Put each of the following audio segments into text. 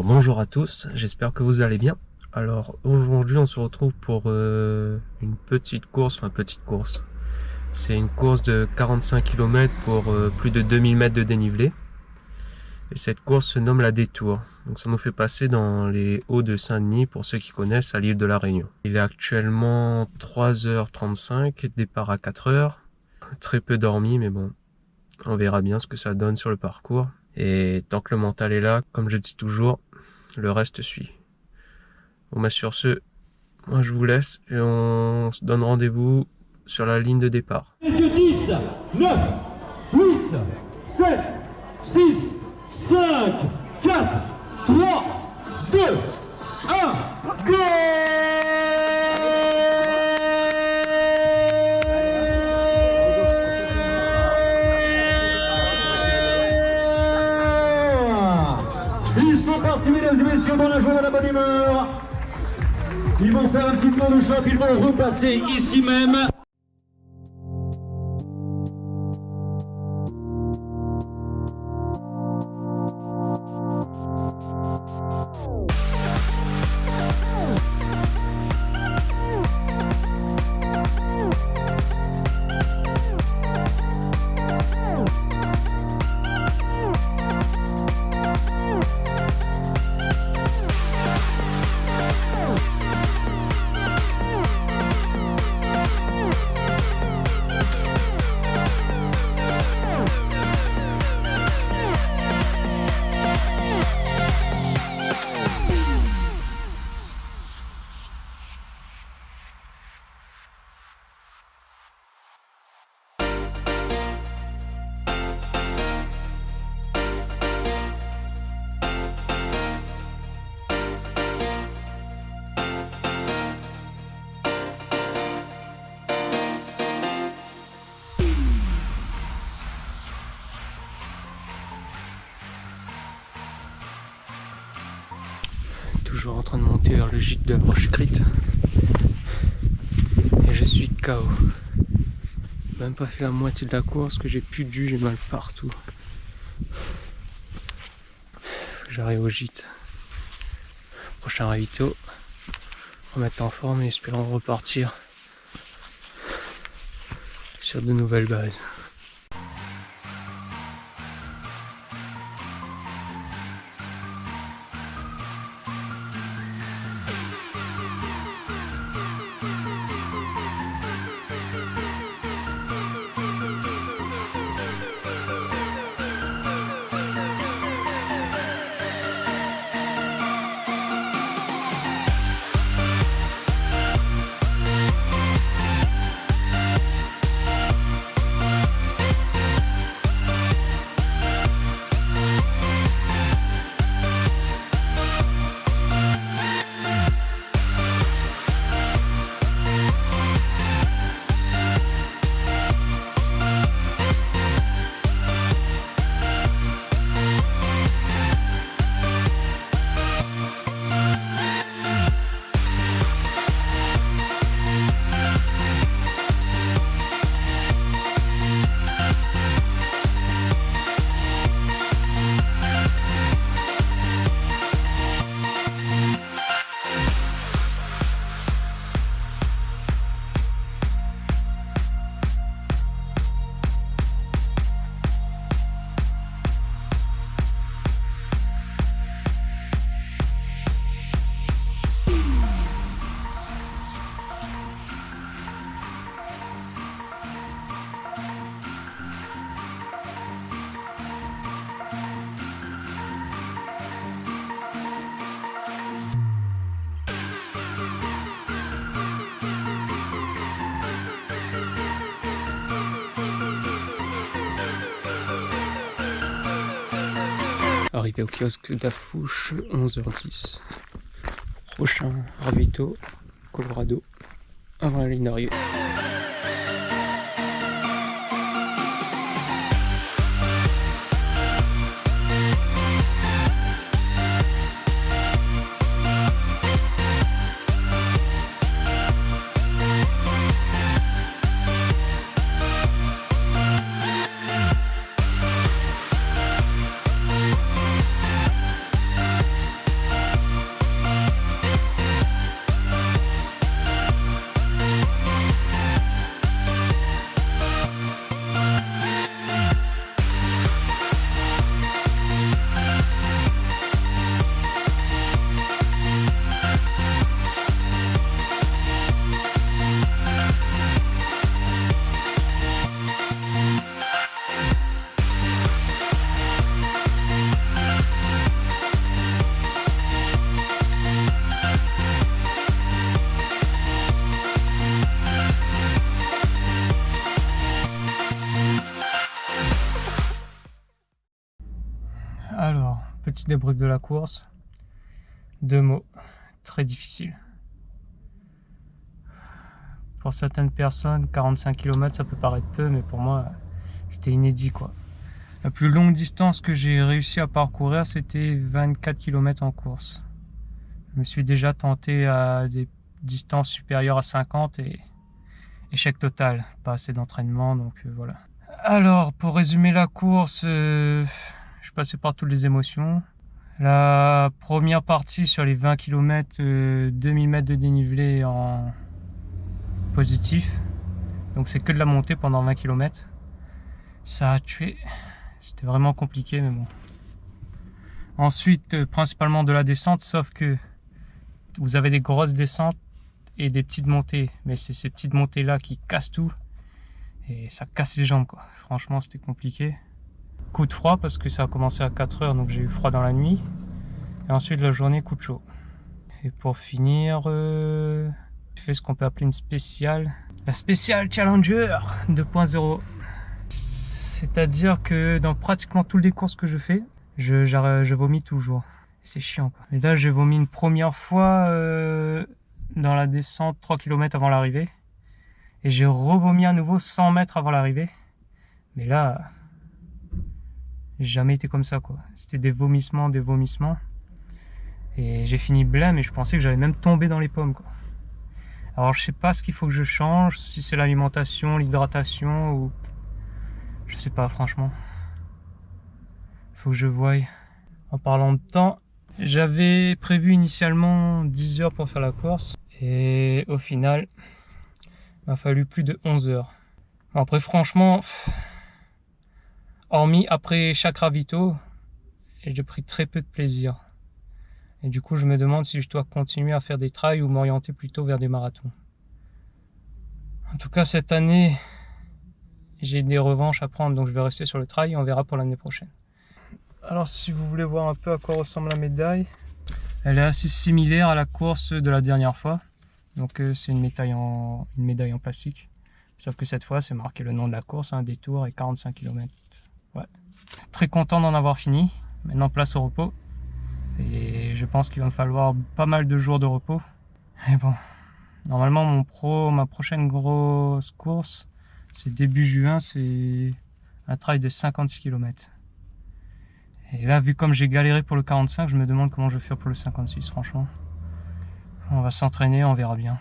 Bonjour à tous, j'espère que vous allez bien. Alors aujourd'hui on se retrouve pour une petite course, c'est une course de 45 km pour plus de 2000 mètres de dénivelé. Et cette course se nomme la Détour. Donc ça nous fait passer dans les Hauts de Saint-Denis pour ceux qui connaissent à l'île de la Réunion. Il est actuellement 3h35, départ à 4h. Très peu dormi mais bon, on verra bien ce que ça donne sur le parcours. Et tant que le mental est là, comme je dis toujours, le reste suit. Bon bah sur ce, moi je vous laisse et on se donne rendez-vous sur la ligne de départ. 10, 9, 8, 7, 6, 5, 4, 3, 2, 1, go! Ils sont partis, mesdames et messieurs, dans la joie et la bonne humeur. Ils vont faire un petit tour de choc, ils vont repasser ici même. Toujours en train de monter vers le gîte de la Roche-Crite. Et je suis KO. Même pas fait la moitié de la course, que j'ai plus de jus, j'ai mal partout. Faut que j'arrive au gîte. Prochain ravito. Remettre en forme et espérons repartir sur de nouvelles bases. Arrivé au kiosque d'Afouche, 11h10. Prochain ravito, Colorado, avant la ligne d'arrivée. débrief de la course. 2 mots, très difficile. Pour certaines personnes, 45 km ça peut paraître peu, mais pour moi c'était inédit quoi. La plus longue distance que j'ai réussi à parcourir, c'était 24 km en course. Je me suis déjà tenté à des distances supérieures à 50 et échec total, pas assez d'entraînement, donc voilà. Alors, pour résumer la course, je suis passé par toutes les émotions. La première partie sur les 20 km, 2000 mètres de dénivelé en positif, donc c'est que de la montée pendant 20 km. Ça a tué, c'était vraiment compliqué, mais bon. Ensuite, principalement de la descente, sauf que vous avez des grosses descentes et des petites montées, mais c'est ces petites montées là qui cassent tout et ça casse les jambes quoi. Franchement c'était compliqué. Coup de froid parce que ça a commencé à 4 heures, donc j'ai eu froid dans la nuit, et ensuite la journée coup de chaud. Et pour finir, j'ai fait ce qu'on peut appeler une spéciale, la spéciale Challenger 2.0. C'est à dire que dans pratiquement toutes les courses que je fais, je vomis toujours. C'est chiant quoi. Et là j'ai vomi une première fois dans la descente 3 km avant l'arrivée, et j'ai revomi à nouveau 100 mètres avant l'arrivée, mais là j'ai jamais été comme ça quoi. C'était des vomissements, et j'ai fini blême et je pensais que j'allais même tomber dans les pommes quoi. Alors je sais pas ce qu'il faut que je change, si c'est l'alimentation, l'hydratation ou je sais pas franchement. Faut que je voie. En parlant de temps, j'avais prévu initialement 10 heures pour faire la course et au final il m'a fallu plus de 11 heures. Après franchement, hormis après chaque ravito, j'ai pris très peu de plaisir. Et du coup je me demande si je dois continuer à faire des trails ou m'orienter plutôt vers des marathons. En tout cas cette année j'ai des revanches à prendre, donc je vais rester sur le trail et on verra pour l'année prochaine. Alors si vous voulez voir un peu à quoi ressemble la médaille, elle est assez similaire à la course de la dernière fois. Donc c'est une médaille en plastique. Sauf que cette fois c'est marqué le nom de la course, un détour et 45 km. Ouais. Très content d'en avoir fini. Maintenant place au repos. Et je pense qu'il va me falloir pas mal de jours de repos. Et bon, normalement ma prochaine grosse course, c'est début juin, c'est un trail de 56 km. Et là, vu comme j'ai galéré pour le 45, je me demande comment je vais faire pour le 56, franchement. On va s'entraîner, on verra bien.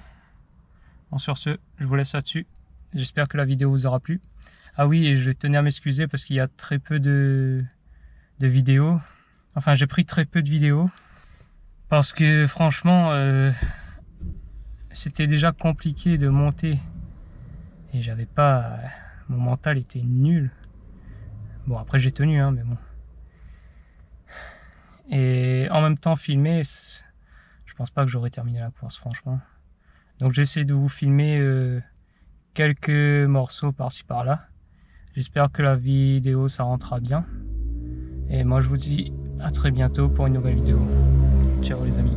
Bon, sur ce, je vous laisse là-dessus. J'espère que la vidéo vous aura plu. Ah oui, et je tenais à m'excuser parce qu'il y a très peu de vidéos. Enfin, j'ai pris très peu de vidéos. Parce que franchement, c'était déjà compliqué de monter. Et j'avais pas... Mon mental était nul. Bon, après j'ai tenu, hein, mais bon. Et en même temps filmer, je pense pas que j'aurais terminé la course franchement. Donc j'essaie de vous filmer quelques morceaux par-ci par-là. J'espère que la vidéo ça rentrera bien. Et moi je vous dis à très bientôt pour une nouvelle vidéo. Ciao les amis.